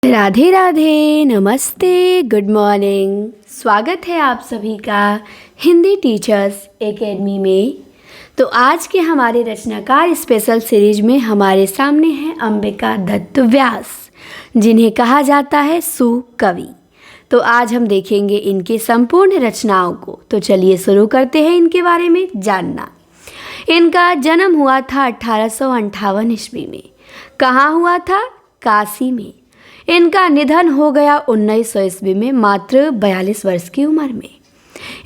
राधे राधे, नमस्ते, good morning. स्वागत है आप सभी का हिंदी टीचर्स एकेडमी में। तो आज के हमारे रचनाकार स्पेशल सीरीज में हमारे सामने हैं अंबिका दत्त व्यास, जिन्हें कहा जाता है सुकवि। तो आज हम देखेंगे इनके संपूर्ण रचनाओं को। तो चलिए शुरू करते हैं इनके बारे में जानना। इनका जन्म हुआ था 1858 ईस्वी में। कहाँ हुआ था? काशी में। इनका निधन हो गया 1900 ईस्वी में, मात्र 42 वर्ष की उम्र में।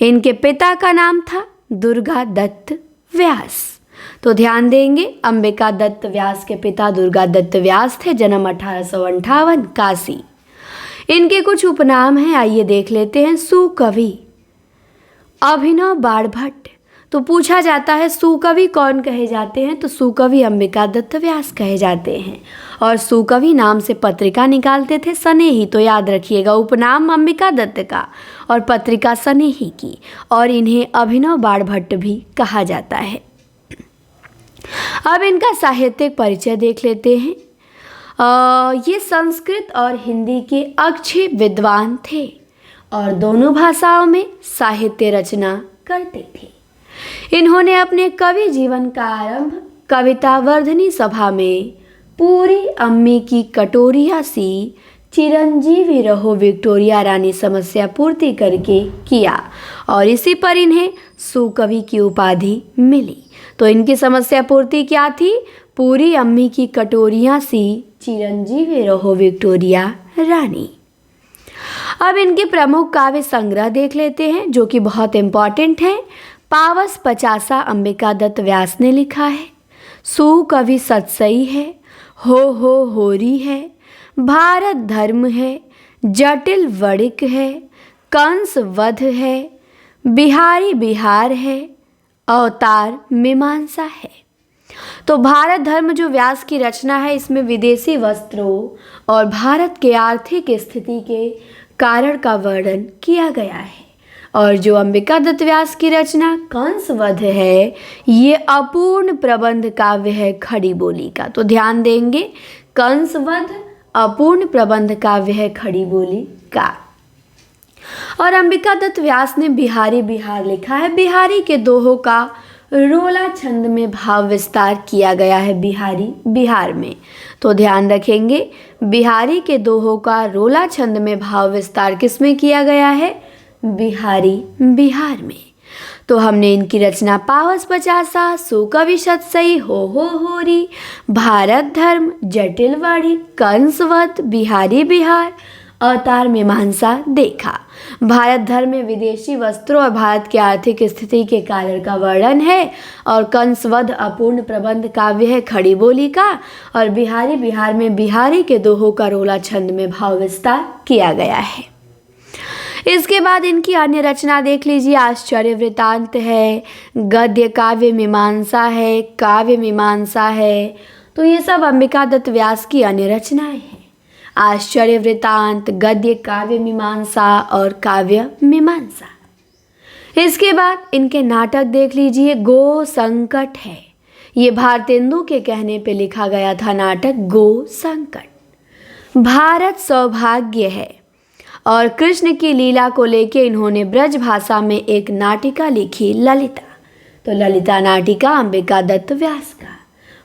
इनके पिता का नाम था दुर्गा दत्त व्यास। तो ध्यान देंगे, अंबिका दत्त व्यास के पिता दुर्गा दत्त व्यास थे। जन्म 1858, काशी। इनके कुछ उपनाम हैं, आइए देख लेते हैं। सुकवि, अभिनव बाणभट्ट। तो पूछा जाता है सुकवि कौन कहे जाते हैं, तो सुकवि अंबिका दत्त व्यास कहे जाते हैं। और सुकवि नाम से पत्रिका निकालते थे स्नेही। तो याद रखिएगा, उपनाम अंबिका दत्त का और पत्रिका स्नेही की। और इन्हें अभिनव बाणभट्ट भी कहा जाता है। अब इनका साहित्यिक परिचय देख लेते हैं। ये संस्कृत और हिंदी के अच्छे विद्वान थे और दोनों भाषाओं में साहित्य रचना करते थे। इन्होंने अपने कवि जीवन का आरंभ कविता वर्धनी सभा में पूरी अम्मी की कटोरिया सी चिरंजीवी रहो विक्टोरिया रानी समस्या पूर्ति करके किया और इसी पर इन्हें सुकवि की उपाधि मिली। तो इनकी समस्या पूर्ति क्या थी? पूरी अम्मी की कटोरिया सी चिरंजीवी रहो विक्टोरिया रानी। अब इनके प्रमुख काव्य संग्रह देख लेते हैं, जो कि बहुत इम्पॉर्टेंट है। पावस पचासा अंबिका दत्त व्यास ने लिखा है। सुकवि सतसई है, हो होरी है, भारत धर्म है, जटिल वणिक है, कंस वध है, बिहारी बिहार है, अवतार मीमांसा है। तो भारत धर्म जो व्यास की रचना है, इसमें विदेशी वस्त्रों और भारत के आर्थिक स्थिति के कारण का वर्णन किया गया है। और जो अंबिका दत्त व्यास की रचना कंस वध है, ये अपूर्ण प्रबंध काव्य है खड़ी बोली का। तो ध्यान देंगे, कंस वध अपूर्ण प्रबंध काव्य है खड़ी बोली का। और अंबिका दत्त व्यास ने बिहारी बिहार लिखा है। बिहारी के दोहों का रोला छंद में भाव विस्तार किया गया है बिहारी बिहार में। तो ध्यान रखेंगे, बिहारी के दोहों का रोला छंद में भाव विस्तार किसमें किया गया है? बिहारी बिहार में। तो हमने इनकी रचना पावस पचासा, सुकवि सतसई, हो होरी, भारत धर्म, जटिल वणिक, कंस वध, बिहारी बिहार, अवतार मीमांसा देखा। भारत धर्म में विदेशी वस्त्रों और भारत की आर्थिक स्थिति के कारण का वर्णन है। और कंस वध अपूर्ण प्रबंध काव्य है खड़ी बोली का। और बिहारी बिहार में बिहारी के दोहों का रोला छंद में भाव विस्तार किया गया है। इसके बाद इनकी अन्य रचना देख लीजिए। आश्चर्य वृतांत है, गद्य काव्य मीमांसा है, काव्य मीमांसा है। तो ये सब अंबिका दत्त व्यास की अन्य रचनाएं हैं। आश्चर्य वृतांत, गद्य काव्य मीमांसा और काव्य मीमांसा। इसके बाद इनके नाटक देख लीजिए। गो संकट है, ये भारतेंदु के कहने पे लिखा गया था नाटक गो संकट। भारत सौभाग्य है, और कृष्ण की लीला को लेके इन्होंने ब्रज भाषा में एक नाटिका लिखी, ललिता। तो ललिता नाटिका अंबिका दत्त व्यास का।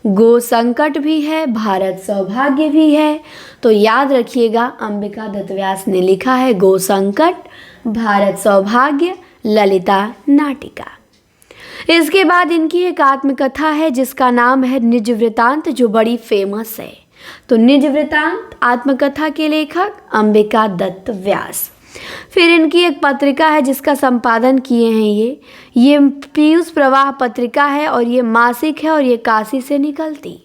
गो संकट भी है, भारत सौभाग्य भी है। तो याद रखिएगा, अंबिका दत्त व्यास ने लिखा है गो संकट, भारत सौभाग्य, ललिता नाटिका। इसके बाद इनकी एक आत्मकथा है जिसका नाम है निज वृतांत, जो बड़ी फेमस है। तो निज वृतांत आत्मकथा के लेखक अंबिका दत्त व्यास। फिर इनकी एक पत्रिका है जिसका संपादन किए हैं ये पीयूष प्रवाह पत्रिका है और ये मासिक है और ये काशी से निकलती।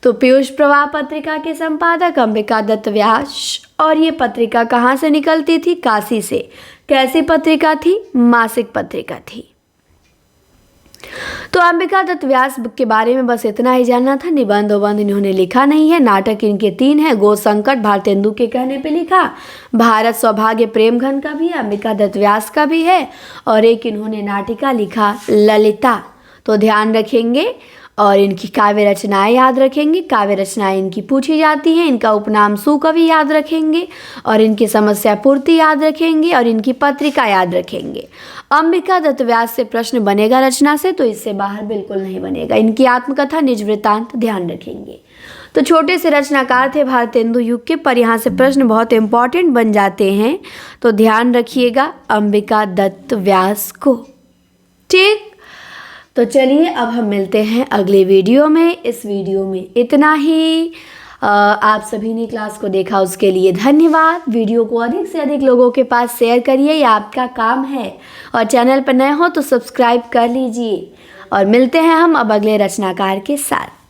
तो पीयूष प्रवाह पत्रिका के संपादक अंबिका दत्त व्यास और ये पत्रिका कहाँ से निकलती थी? काशी से। कैसी पत्रिका थी? मासिक पत्रिका थी। तो अंबिका दत्त व्यास के बारे में बस इतना ही जानना था। निबंध उबंध इन्होंने लिखा नहीं है। नाटक इनके 3 हैं। गो संकट भारतेंदु के कहने पे लिखा, भारत सौभाग्य प्रेमघन का भी है, अंबिका दत्त व्यास का भी है, और एक इन्होंने नाटिका लिखा ललिता। तो ध्यान रखेंगे, और इनकी काव्य रचनाएं याद रखेंगे। काव्य रचनाएं इनकी पूछी जाती हैं। इनका उपनाम सुकवि याद रखेंगे और इनकी समस्या पूर्ति याद रखेंगे और इनकी पत्रिका याद रखेंगे। अंबिका दत्त व्यास से प्रश्न बनेगा रचना से, तो इससे बाहर बिल्कुल नहीं बनेगा। इनकी आत्मकथा निज वृत्तांत ध्यान रखेंगे। तो छोटे से रचनाकार थे भारतेंदु युग के, पर यहाँ से प्रश्न बहुत इंपॉर्टेंट बन जाते हैं, तो ध्यान रखिएगा अंबिका दत्त व्यास को। ठीक, तो चलिए अब हम मिलते हैं अगले वीडियो में। इस वीडियो में इतना ही। आप सभी ने क्लास को देखा उसके लिए धन्यवाद। वीडियो को अधिक से अधिक लोगों के पास शेयर करिए, यह आपका काम है। और चैनल पर नए हो तो सब्सक्राइब कर लीजिए। और मिलते हैं हम अब अगले रचनाकार के साथ।